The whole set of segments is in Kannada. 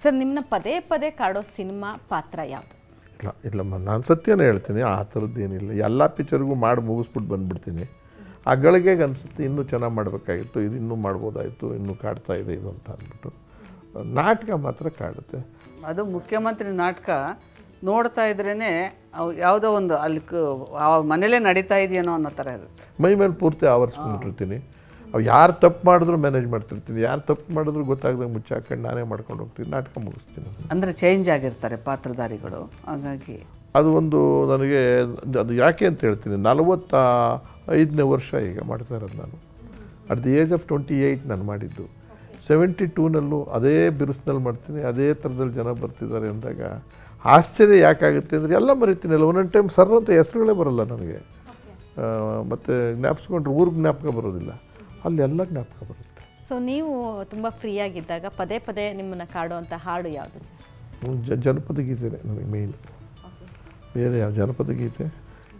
ಸರ್ ನಿಮ್ಮನ್ನ ಪದೇ ಪದೇ ಕಾಡೋ ಸಿನಿಮಾ ಪಾತ್ರ ಯಾವುದು? ಇಲ್ಲಮ್ಮ, ನಾನು ಸತ್ಯನೇ ಹೇಳ್ತೀನಿ, ಆ ಥರದ್ದೇನಿಲ್ಲ. ಎಲ್ಲ ಪಿಕ್ಚರ್ಗೂ ಮಾಡಿ ಮುಗಿಸ್ಬಿಟ್ಟು ಬಂದುಬಿಡ್ತೀನಿ. ಆ ಗಳಿಗೆಗೆ ಅನಿಸುತ್ತೆ ಇನ್ನೂ ಚೆನ್ನಾಗಿ ಮಾಡಬೇಕಾಗಿತ್ತು, ಇದು ಇನ್ನೂ ಮಾಡ್ಬೋದಾಯಿತು, ಇನ್ನೂ ಕಾಡ್ತಾ ಇದೆ ಇದು ಅಂತ ಅಂದ್ಬಿಟ್ಟು. ನಾಟಕ ಮಾತ್ರ ಕಾಡುತ್ತೆ. ಅದು ಮುಖ್ಯಮಂತ್ರಿ ನಾಟಕ ನೋಡ್ತಾ ಇದ್ರೇ ಯಾವುದೋ ಒಂದು ಅಲ್ಲಿ ಮನೇಲೇ ನಡೀತಾ ಇದೆಯೇನೋ ಅನ್ನೋ ಥರ ಇರುತ್ತೆ. ಮೈ ಮೇಲೆ ಪೂರ್ತಿ ಆವರಿಸ್ಕೊಂಡಿರ್ತೀನಿ. ಅವು ಯಾರು ತಪ್ಪು ಮಾಡಿದ್ರು ಮ್ಯಾನೇಜ್ ಮಾಡ್ತಿರ್ತೀನಿ, ಯಾರು ತಪ್ಪು ಮಾಡಿದ್ರು ಗೊತ್ತಾಗ್ದಂಗೆ ಮುಚ್ಚಾಕೊಂಡು ನಾನೇ ಮಾಡ್ಕೊಂಡು ಹೋಗ್ತೀನಿ, ನಾಟಕ ಮುಗಿಸ್ತೀನಿ. ಅಂದರೆ ಚೇಂಜ್ ಆಗಿರ್ತಾರೆ ಪಾತ್ರಧಾರಿಗಳು, ಹಾಗಾಗಿ ಅದು ಒಂದು ನನಗೆ ಅದು ಯಾಕೆ ಅಂತ ಹೇಳ್ತೀನಿ. 45ನೇ ವರ್ಷ ಈಗ ಮಾಡ್ತಾ ಇರೋದು ನಾನು. ಅಟ್ ದಿ ಏಜ್ ಆಫ್ 28 ನಾನು ಮಾಡಿದ್ದು. 72ನಲ್ಲೂ ಅದೇ ಬಿರುಸಿನಲ್ಲಿ ಮಾಡ್ತೀನಿ, ಅದೇ ಥರದಲ್ಲಿ ಜನ ಬರ್ತಿದ್ದಾರೆ ಅಂದಾಗ ಆಶ್ಚರ್ಯ ಯಾಕಾಗುತ್ತೆ ಅಂದರೆ ಎಲ್ಲ ಮರಿತೀನಲ್ಲ. ಒಂದೊಂದು ಟೈಮ್ ಸರ್ ಅಂತ ಹೆಸರುಗಳೇ ಬರೋಲ್ಲ ನನಗೆ. ಮತ್ತು ಜ್ಞಾಪಿಸ್ಕೊಂಡ್ರೆ ಊರಿಗೆ ಜ್ಞಾಪಕ ಬರೋದಿಲ್ಲ, ಅಲ್ಲೆಲ್ಲ ಜ್ಞಾಪಕ ಬರುತ್ತೆ. ಸೊ ನೀವು ತುಂಬ ಫ್ರೀಯಾಗಿದ್ದಾಗ ಪದೇ ಪದೇ ನಿಮ್ಮನ್ನು ಕಾಡುವಂಥ ಹಾಡು ಯಾವುದು ಸರ್? ಜನಪದ ಗೀತೆನೇ ನನಗೆ ಮೇಯ್ನ್. ಬೇರೆ ಯಾವ ಜನಪದ ಗೀತೆ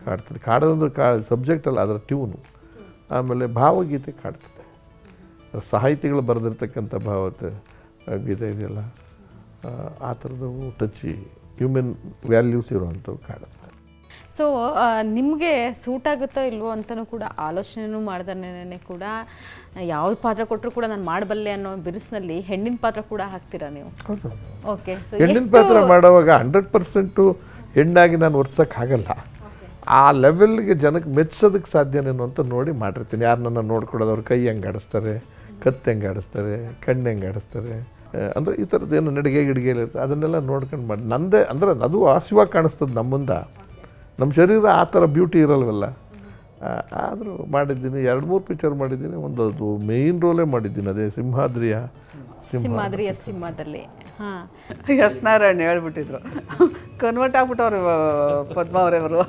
ಕಾಡ್ತದೆ. ಕಾಡೋದಂದ್ರೆ ಸಬ್ಜೆಕ್ಟ್ ಅಲ್ಲ, ಅದರ ಟ್ಯೂನು. ಆಮೇಲೆ ಭಾವಗೀತೆ ಕಾಡ್ತದೆ. ಸಾಹಿತಿಗಳು ಬರೆದಿರ್ತಕ್ಕಂಥ ಗೀತೆ ಇದೆಯಲ್ಲ, ಆ ಥರದವು ಟಚ್ಚಿ ಹ್ಯೂಮನ್ ವ್ಯಾಲ್ಯೂಸ್ ಇರುವಂಥವು ಕಾಡುತ್ತೆ. ಸೊ ನಿಮಗೆ ಸೂಟ್ ಆಗುತ್ತೋ ಇಲ್ವೋ ಅಂತಲೂ ಕೂಡ ಆಲೋಚನೆಯೂ ಮಾಡ್ದೇ ಕೂಡ ಯಾವ ಪಾತ್ರ ಕೊಟ್ಟರು ಕೂಡ ನಾನು ಮಾಡಬಲ್ಲೆ ಅನ್ನೋ ಬಿರುಸಿನಲ್ಲಿ ಹೆಣ್ಣಿನ ಪಾತ್ರ ಕೂಡ ಹಾಕ್ತೀರಾ ನೀವು? ಓಕೆ. ಹೆಣ್ಣಿನ ಪಾತ್ರ ಮಾಡುವಾಗ 100% ಹೆಣ್ಣಾಗಿ ನಾನು ವರ್ಸೋಕ್ಕಾಗಲ್ಲ. ಆ ಲೆವೆಲ್ಗೆ ಜನಕ್ಕೆ ಮೆಚ್ಚೋದಕ್ಕೆ ಸಾಧ್ಯನೇನು ಅಂತ ನೋಡಿ ಮಾಡಿರ್ತೀನಿ. ಯಾರು ನನ್ನ ನೋಡ್ಕೊಡೋದು, ಅವ್ರ ಕೈ ಹೆಂಗೆ ಆಡಿಸ್ತಾರೆ, ಕತ್ತು ಹೆಂಗೆ ಆಡಿಸ್ತಾರೆ, ಕಣ್ಣು ಹೆಂಗೆ ಆಡಿಸ್ತಾರೆ, ಅಂದರೆ ಈ ಥರದ್ದೇನು ನಡಿಗೆ ಗಿಡಿಗೆಲಿರುತ್ತೆ, ಅದನ್ನೆಲ್ಲ ನೋಡ್ಕೊಂಡು ಮಾಡಿ ನಂದೇ. ಅಂದರೆ ಅದು ಹಾಸ್ಯವಾಗಿ ಕಾಣಿಸ್ತದೆ ನಮ್ಮ ಮುಂದೆ. ನಮ್ಮ ಶರೀರ ಆ ಥರ ಬ್ಯೂಟಿ ಇರಲ್ವಲ್ಲ. ಆದರೂ ಮಾಡಿದ್ದೀನಿ, 2-3 ಪಿಕ್ಚರ್ ಮಾಡಿದ್ದೀನಿ. ಒಂದು ಅದು ಮೇಯ್ನ್ ರೋಲೇ ಮಾಡಿದ್ದೀನಿ, ಅದೇ ಸಿಂಹದಲ್ಲಿ. ಹಾಂ, ಎಸ್ ನಾರಾಯಣ್ ಹೇಳ್ಬಿಟ್ಟಿದ್ರು, ಕನ್ವರ್ಟ್ ಆಗ್ಬಿಟ್ಟವ್ರು ಪದ್ಮ ಅವರವರು.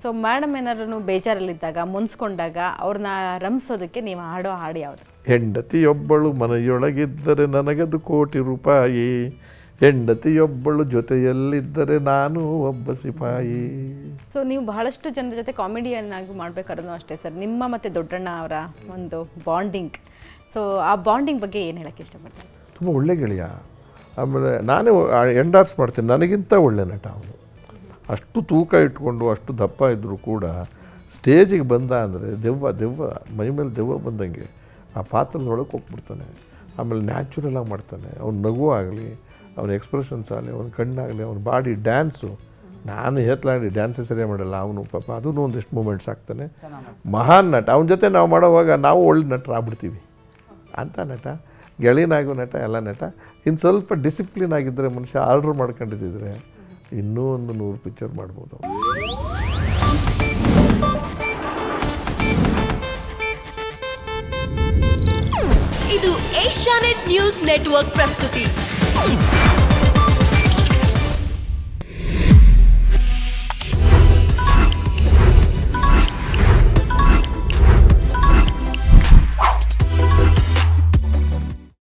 ಸೊ ಮೇಡಮ್ ಏನಾದ್ರು ಬೇಜಾರಲ್ಲಿದ್ದಾಗ, ಮುನ್ಸ್ಕೊಂಡಾಗ ಅವ್ರನ್ನ ರಂಸೋದಕ್ಕೆ ನೀವು ಹಾಡೋ ಹಾಡು ಯಾವುದು? ಹೆಂಡತಿಯೊಬ್ಬಳು ಮನೆಯೊಳಗಿದ್ದರೆ ನನಗದು ಕೋಟಿ ರೂಪಾಯಿ, ಹೆಂಡತಿಯೊಬ್ಬಳು ಜೊತೆಯಲ್ಲಿದ್ದರೆ ನಾನು ಒಬ್ಬ ಸಿಪಾಯಿ. ಸೊ ನೀವು ಬಹಳಷ್ಟು ಜನರ ಜೊತೆ ಕಾಮಿಡಿಯನ್ ಆಗಿ ಮಾಡಬೇಕಾದ್ರೂ ಅಷ್ಟೇ ಸರ್, ನಿಮ್ಮ ಮತ್ತು ದೊಡ್ಡಣ್ಣ ಅವರ ಒಂದು ಬಾಂಡಿಂಗ್. ಸೊ ಆ ಬಾಂಡಿಂಗ್ ಬಗ್ಗೆ ಏನು ಹೇಳೋಕ್ಕೆ ಇಷ್ಟಪಡ್ತಾರೆ? ತುಂಬ ಒಳ್ಳೆ ಗೆಳೆಯ. ಆಮೇಲೆ ನಾನೇ ಎಂಡಾರ್ಸ್ ಮಾಡ್ತೀನಿ, ನನಗಿಂತ ಒಳ್ಳೆ ನಟ ಅವನು. ಅಷ್ಟು ತೂಕ ಇಟ್ಕೊಂಡು ಅಷ್ಟು ದಪ್ಪ ಇದ್ದರೂ ಕೂಡ ಸ್ಟೇಜಿಗೆ ಬಂದ ಅಂದರೆ ದೆವ್ವ ಮೈ ಮೇಲೆ ದೆವ್ವ ಬಂದಂಗೆ ಆ ಪಾತ್ರದೊಳಗೆ ಹೋಗ್ಬಿಡ್ತಾನೆ. ಆಮೇಲೆ ನ್ಯಾಚುರಲಾಗಿ ಮಾಡ್ತಾನೆ. ಅವ್ನ ನಗು ಆಗಲಿ, ಅವನ ಎಕ್ಸ್ಪ್ರೆಷನ್ಸ್ ಆಗಲಿ, ಅವನ ಕಣ್ಣಾಗಲಿ, ಅವನ ಬಾಡಿ ಡ್ಯಾನ್ಸು. ನಾನು ಹೇತ್ಲಾಡಿ ಡ್ಯಾನ್ಸೇ ಸರಿಯಾಗಿ ಮಾಡಲ್ಲ, ಅವನು ಪಾಪ ಅದೂ ಒಂದಿಷ್ಟು ಮೂಮೆಂಟ್ಸ್ ಆಗ್ತಾನೆ. ಮಹಾನ್ ನಟ. ಅವನ ಜೊತೆ ನಾವು ಮಾಡೋವಾಗ ನಾವು ಒಳ್ಳೆ ನಟರಾಗ್ಬಿಡ್ತೀವಿ ಅಂಥ ನಟ, ಗೆಳೆಯನಾಗೋ ನಟ, ಎಲ್ಲ ನಟ. ಇನ್ನು ಸ್ವಲ್ಪ ಡಿಸಿಪ್ಲಿನ್ ಆಗಿದ್ದರೆ, ಮನುಷ್ಯ ಆರ್ಡ್ರ್ ಮಾಡ್ಕೊಂಡಿದ್ದಿದ್ರೆ ಇನ್ನೂ ಒಂದು 100 ಪಿಕ್ಚರ್ ಮಾಡ್ಬೋದು. ಇದು ಏಷ್ಯಾನೆಟ್ ನ್ಯೂಸ್ ನೆಟ್ವರ್ಕ್ ಪ್ರಸ್ತುತಿ.